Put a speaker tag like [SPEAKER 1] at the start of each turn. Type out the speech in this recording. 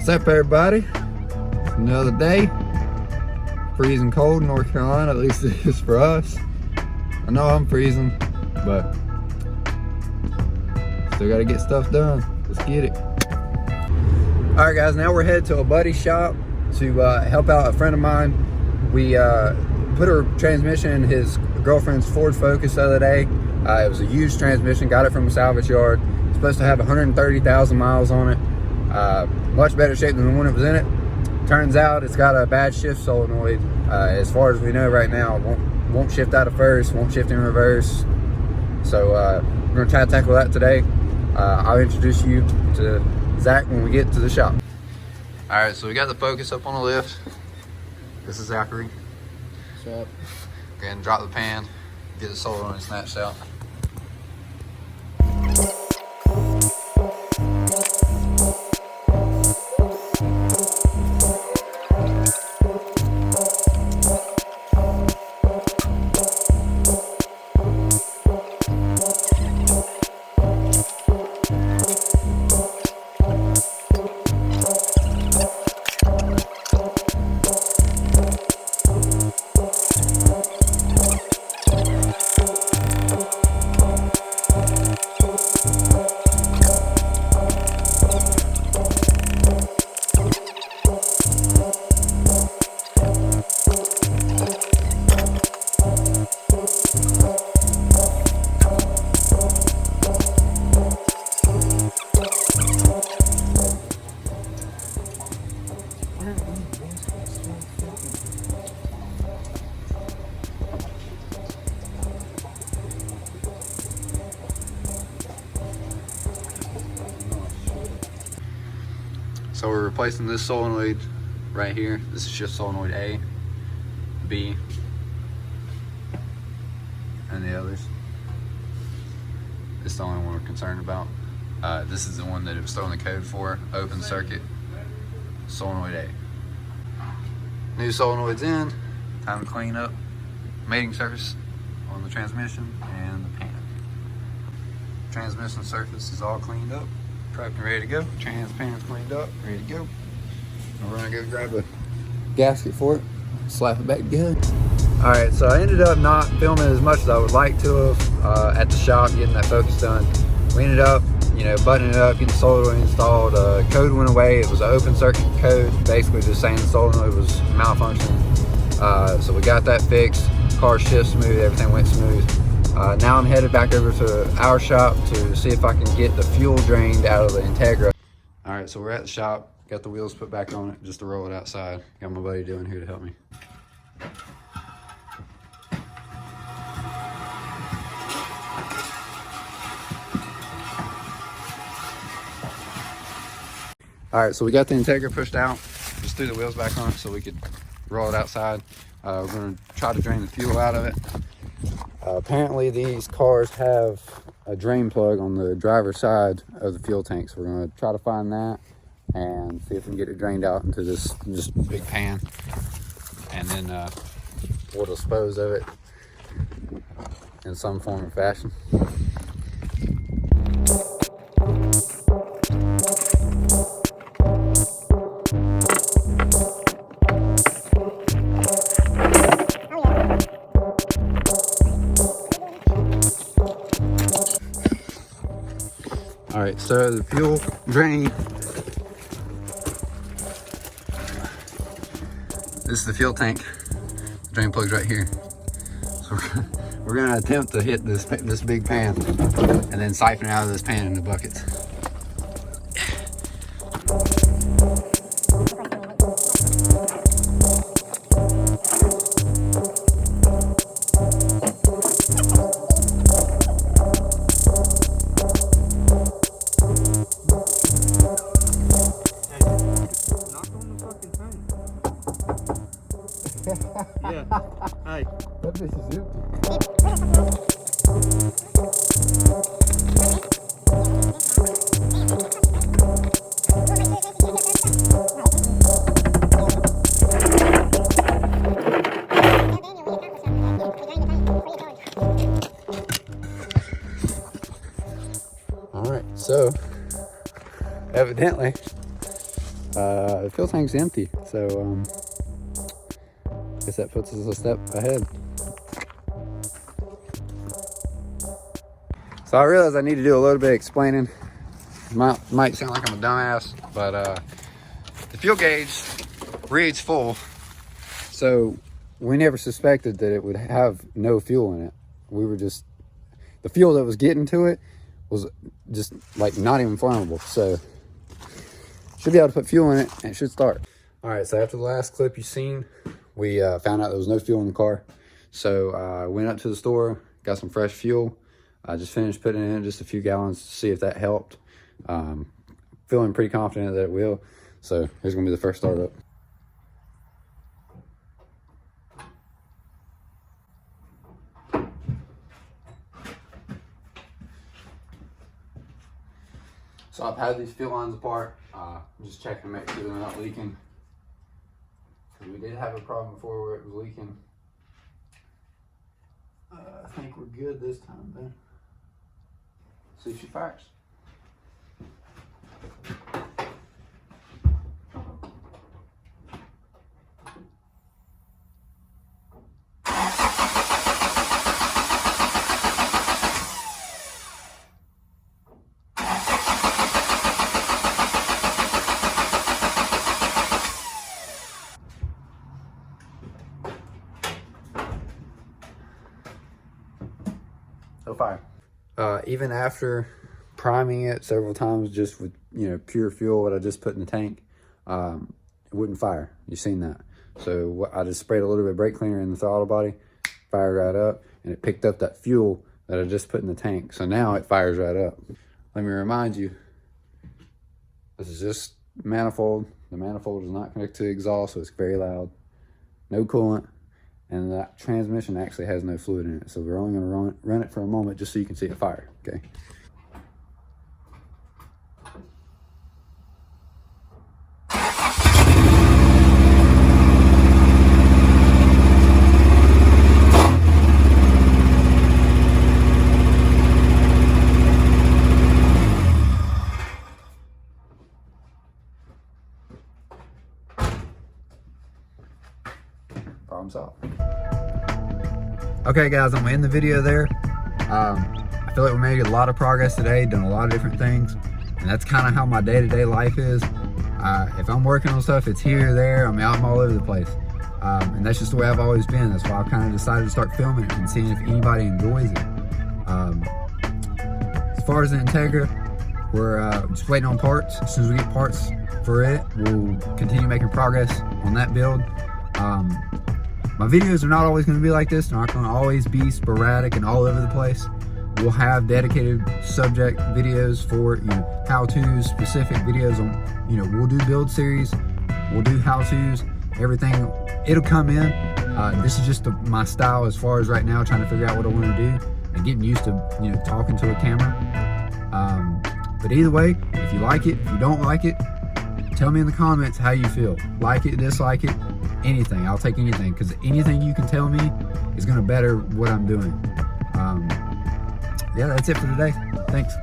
[SPEAKER 1] What's up, everybody? Another day. Freezing cold in North Carolina, at least it is for us. I know I'm freezing, but still gotta get stuff done. Let's get it. All right, guys, now we're headed to a buddy's shop to help out a friend of mine. We put a transmission in his girlfriend's Ford Focus the other day. It was a used transmission, got it from a salvage yard. It's supposed to have 130,000 miles on it. Much better shape than the one that was in it. Turns out it's got a bad shift solenoid. As far as we know right now, won't shift out of first, won't shift in reverse. So we're gonna try to tackle that today. I'll introduce you to Zach when we get to the shop. All right, so we got the Focus up on the lift. This is Zachary.
[SPEAKER 2] What's up?
[SPEAKER 1] Go ahead and drop the pan, get the solenoid snatched out. So we're replacing this solenoid right here. This is just solenoid A, B, and the others. This is the only one we're concerned about. This is the one that it was throwing the code for, open circuit solenoid A. New solenoid's in, time to clean up mating surface on the transmission and the pan. Transmission surface is all cleaned up. Prepped and ready to go. Trans pan's cleaned up, ready to go. And we're gonna go grab a gasket for it, slap it back together. All right, so I ended up not filming as much as I would like to have at the shop, getting that Focus done. We ended up, buttoning it up, getting the solenoid installed. Code went away. It was an open circuit code, basically just saying the solenoid was malfunctioning. So we got that fixed. Car shift smooth, everything went smooth. Now I'm headed back over to our shop to see if I can get the fuel drained out of the Integra. All right, so we're at the shop. Got the wheels put back on it just to roll it outside. Got my buddy doing here to help me. All right, so we got the Integra pushed out. Just threw the wheels back on it so we could roll it outside. We're gonna try to drain the fuel out of it. Apparently these cars have a drain plug on the driver's side of the fuel tank, so we're going to try to find that and see if we can get it drained out into this big pan, and then we'll dispose of it in some form or fashion. All right, so the fuel drain. This is the fuel tank. The drain plug's right here. So we're gonna attempt to hit this big pan and then siphon it out of this pan into buckets.
[SPEAKER 2] Yeah. Hi.
[SPEAKER 1] That bitch is empty. All right, so evidently The fuel tank's empty, so I guess that puts us a step ahead. So I realized I need to do a little bit of explaining. Might sound like I'm a dumbass, but the fuel gauge reads full, so we never suspected that it would have no fuel in it. We were just, the fuel that was getting to it was just like not even flammable, so should be able to put fuel in it and it should start. All right, so after the last clip you seen, we found out there was no fuel in the car, so I went up to the store, got some fresh fuel. I just finished putting in just a few gallons to see if that helped. Feeling pretty confident that it will. So here's gonna be the first startup. So I've had these fuel lines apart. I'm just checking to make sure they're not leaking. We did have a problem before where it was leaking. I think we're good this time, though. See if she fires. So fire. Even after priming it several times just with, you know, pure fuel, what I just put in the tank, it wouldn't fire. You've seen that. So I just sprayed a little bit of brake cleaner in the throttle body, fired right up, and it picked up that fuel that I just put in the tank. So now it fires right up. Let me remind you, this is just manifold. The manifold is not connected to the exhaust, so it's very loud. No coolant. And that transmission actually has no fluid in it. So we're only gonna run it for a moment just so you can see it fire, okay? Problem solved. Okay guys, I'm gonna end the video there. I feel like we made a lot of progress today, done a lot of different things, and that's kind of how my day-to-day life is. If I'm working on stuff, it's here or there. I'm out, I'm all over the place, and that's just the way I've always been. That's why I've kind of decided to start filming it and seeing if anybody enjoys it. As far as the Integra, we're just waiting on parts. As soon as we get parts for it, we'll continue making progress on that build. My videos are not always going to be like this. They're not going to always be sporadic and all over the place. We'll have dedicated subject videos for, you know, how-tos, specific videos on, you know, we'll do build series, we'll do how-tos, everything. It'll come in. This is just my style as far as right now, trying to figure out what I want to do and getting used to, you know, talking to a camera. But either way, if you like it, if you don't like it, tell me in the comments how you feel. Like it, dislike it, anything. I'll take anything, because anything you can tell me is going to better what I'm doing. Yeah, that's it for today. Thanks.